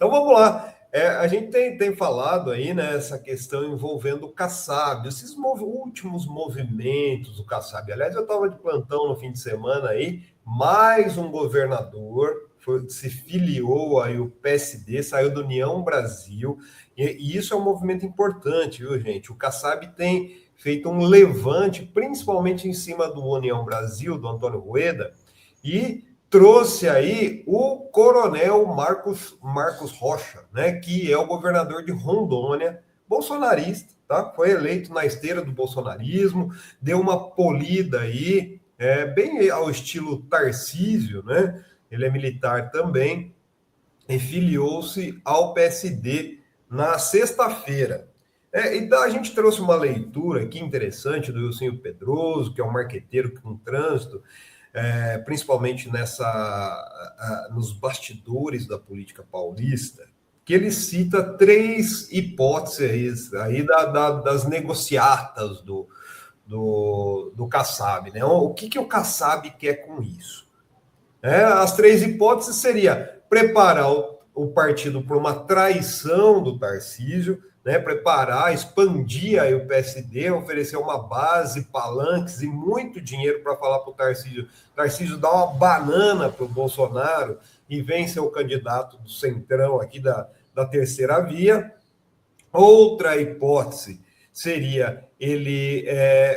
Então vamos lá. A gente tem falado aí, né, essa questão envolvendo o Kassab, esses últimos movimentos do Kassab. Aliás, eu estava de plantão no fim de semana aí, mais um governador se filiou aí o PSD, saiu do União Brasil, e isso é um movimento importante, viu, gente? O Kassab tem feito um levante, principalmente em cima do União Brasil, do Antônio Rueda, e trouxe aí o coronel Marcos Rocha, né, que é o governador de Rondônia, bolsonarista, tá? Foi eleito na esteira do bolsonarismo, deu uma polida aí, bem ao estilo Tarcísio, né? Ele é militar também, e filiou-se ao PSD na sexta-feira. Então a gente trouxe uma leitura aqui interessante do Ilcinho Pedroso, que é um marqueteiro com trânsito, principalmente nos bastidores da política paulista, que ele cita três hipóteses aí das negociatas do Kassab, né? O que o Kassab quer com isso? As três hipóteses seria preparar o partido para uma traição do Tarcísio, né, preparar, expandir aí o PSD, oferecer uma base, palanques e muito dinheiro para falar para o Tarcísio dar uma banana para o Bolsonaro e vem ser o candidato do centrão aqui da terceira via. Outra hipótese seria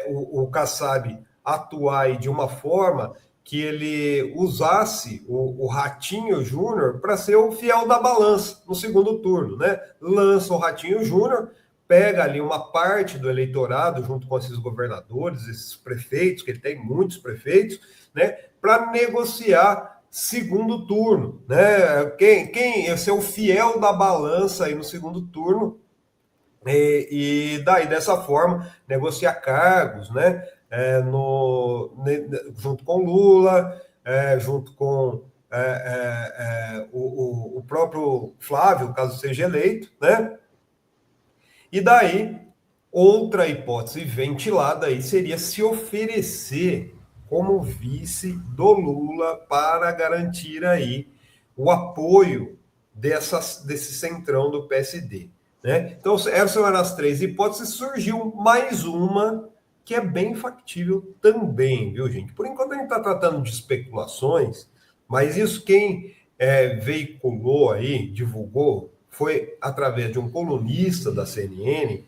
o Kassab atuar de uma forma que ele usasse o Ratinho Júnior para ser o fiel da balança no segundo turno, né? Lança o Ratinho Júnior, pega ali uma parte do eleitorado junto com esses governadores, esses prefeitos, que ele tem muitos prefeitos, né? Para negociar segundo turno, né? Quem ser o fiel da balança aí no segundo turno e daí dessa forma negociar cargos, né? Junto com Lula, junto com o próprio Flávio, caso seja eleito, né? E daí, outra hipótese ventilada aí seria se oferecer como vice do Lula para garantir aí o apoio desse centrão do PSD, né? Então, essas eram as três hipóteses, surgiu mais uma que é bem factível também, viu, gente? Por enquanto a gente está tratando de especulações, mas isso quem veiculou aí, divulgou, foi através de um colunista da CNN,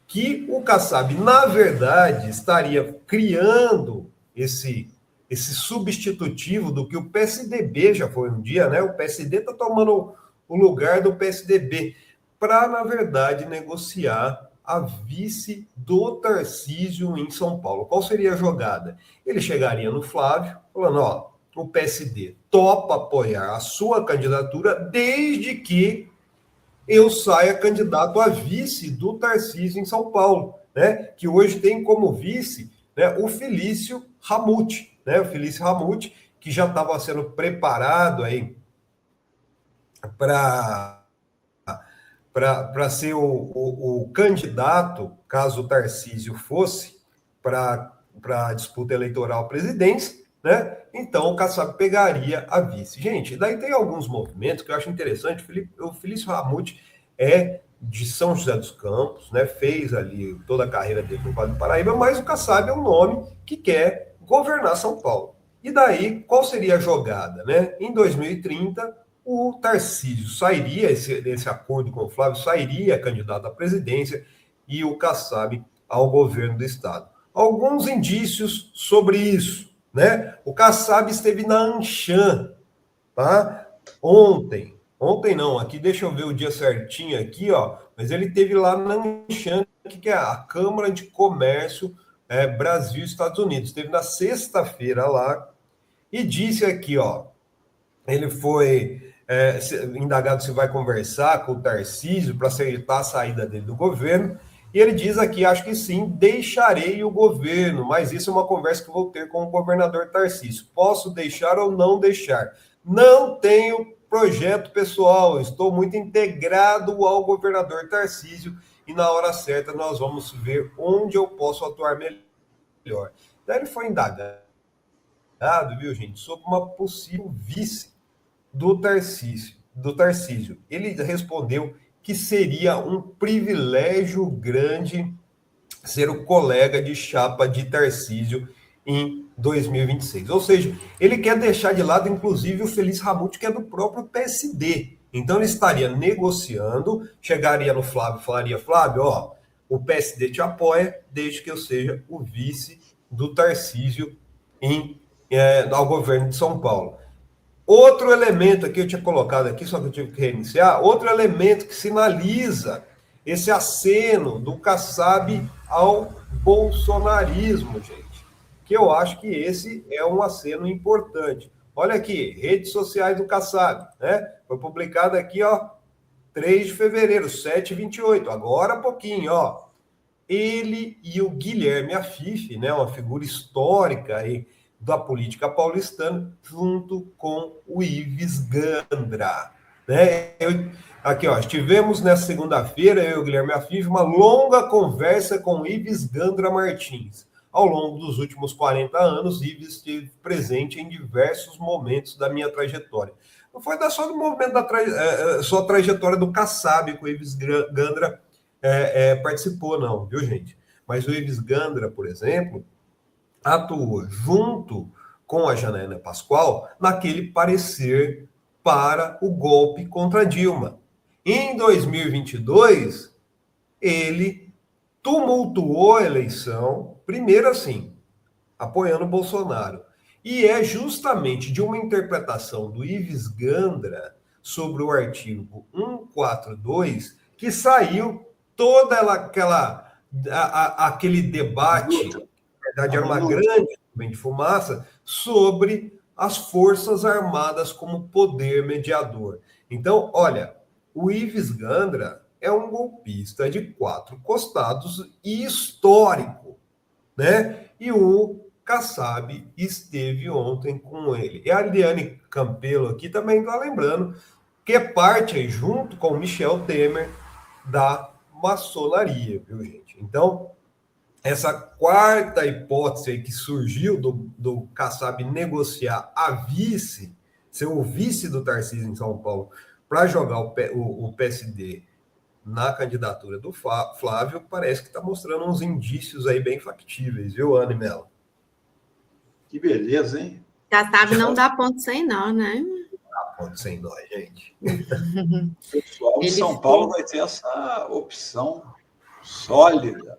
que o Kassab, na verdade, estaria criando esse substitutivo do que o PSDB já foi um dia, né? O PSD está tomando o lugar do PSDB para, na verdade, negociar a vice do Tarcísio em São Paulo. Qual seria a jogada? Ele chegaria no Flávio, falando, ó, o PSD topa apoiar a sua candidatura desde que eu saia candidato a vice do Tarcísio em São Paulo, né? Que hoje tem como vice, né, o Felício Ramute, né? O Felício Ramute, que já estava sendo preparado aí para ser o candidato, caso o Tarcísio fosse para a disputa eleitoral à presidência, né? Então o Kassab pegaria a vice. Gente, daí tem alguns movimentos que eu acho interessante. O Felício Ramute é de São José dos Campos, né? Fez ali toda a carreira dele no Vale do Paraíba, mas o Kassab é um nome que quer governar São Paulo. E daí, qual seria a jogada, né? Em 2030, o Tarcísio sairia, esse acordo com o Flávio, sairia candidato à presidência e o Kassab ao governo do Estado. Alguns indícios sobre isso, né? O Kassab esteve na Anshan, tá? Ontem não, aqui deixa eu ver o dia certinho aqui, ó, mas ele esteve lá na Anshan, que é a Câmara de Comércio Brasil Estados Unidos. Esteve na sexta-feira lá e disse aqui, ó, ele foi indagado se vai conversar com o Tarcísio para aceitar a saída dele do governo, e ele diz aqui, acho que sim, deixarei o governo, mas isso é uma conversa que vou ter com o governador Tarcísio. Posso deixar ou não deixar? Não tenho projeto pessoal, estou muito integrado ao governador Tarcísio, e na hora certa nós vamos ver onde eu posso atuar melhor. Daí ele foi indagado, viu, gente, sobre uma possível vice do Tarcísio. do Tarcísio. Ele respondeu que seria um privilégio grande ser o colega de chapa de Tarcísio em 2026. Ou seja, ele quer deixar de lado, inclusive, o Feliz Ramute, que é do próprio PSD. Então, ele estaria negociando, chegaria no Flávio e falaria, Flávio, ó, o PSD te apoia, desde que eu seja o vice do Tarcísio ao governo de São Paulo. Outro elemento aqui, eu tinha colocado aqui, só que eu tive que reiniciar, outro elemento que sinaliza esse aceno do Kassab ao bolsonarismo, gente, que eu acho que esse é um aceno importante. Olha aqui, redes sociais do Kassab, né? Foi publicado aqui, ó, 3 de fevereiro, 7h28, agora há pouquinho, ó. Ele e o Guilherme Afif, né, uma figura histórica aí da política paulistana, junto com o Ives Gandra. Né? Aqui, ó, estivemos nessa segunda-feira, eu e o Guilherme Afif, uma longa conversa com o Ives Gandra Martins. Ao longo dos últimos 40 anos, Ives esteve presente em diversos momentos da minha trajetória. Não foi só do momento sua trajetória do Kassab, que o Ives Gandra participou, não, viu, gente? Mas o Ives Gandra, por exemplo, atuou junto com a Janaína Pascoal naquele parecer para o golpe contra Dilma. Em 2022, ele tumultuou a eleição, primeiro assim, apoiando o Bolsonaro. E é justamente de uma interpretação do Ives Gandra sobre o artigo 142 que saiu toda aquele debate, na verdade era uma grande de fumaça, sobre as Forças Armadas como poder mediador. Então, olha, o Ives Gandra é um golpista de 4 costados e histórico, né? E o Kassab esteve ontem com ele. E a Ariane Campelo aqui também está lembrando que é parte aí, junto com o Michel Temer, da maçonaria, viu, gente? Então, essa quarta hipótese aí que surgiu do Kassab negociar a vice, ser o vice do Tarcísio em São Paulo, para jogar o PSD na candidatura do Flávio, parece que está mostrando uns indícios aí bem factíveis, viu, Ana e Mello? Que beleza, hein? Kassab não dá ponto sem nó, né? Dá ponto sem nó, gente. O pessoal de São Paulo vai ter essa opção sólida.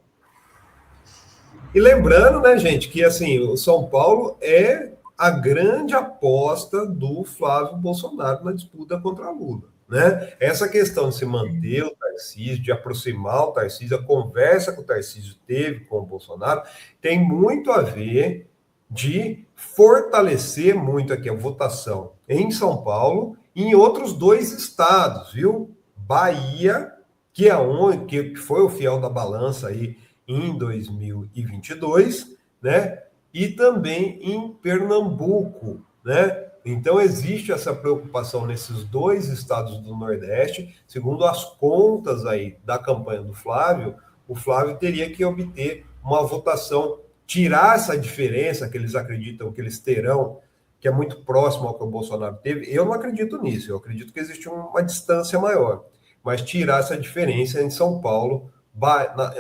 E lembrando, né, gente, que assim, o São Paulo é a grande aposta do Flávio Bolsonaro na disputa contra Lula, né? Essa questão de se manter o Tarcísio, de aproximar o Tarcísio, a conversa que o Tarcísio teve com o Bolsonaro, tem muito a ver de fortalecer muito aqui a votação em São Paulo e em outros 2 estados, viu? Bahia, que foi o fiel da balança aí em 2022, né? E também em Pernambuco, né? Então existe essa preocupação nesses 2 estados do Nordeste. Segundo as contas aí da campanha do Flávio, o Flávio teria que obter uma votação, tirar essa diferença que eles acreditam que eles terão, que é muito próximo ao que o Bolsonaro teve. Eu não acredito nisso, eu acredito que existe uma distância maior, mas tirar essa diferença em São Paulo,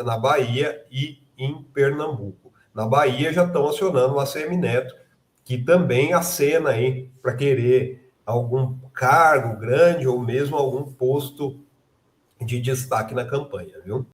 na Bahia e em Pernambuco. Na Bahia já estão acionando o ACM Neto, que também acena aí para querer algum cargo grande ou mesmo algum posto de destaque na campanha, viu?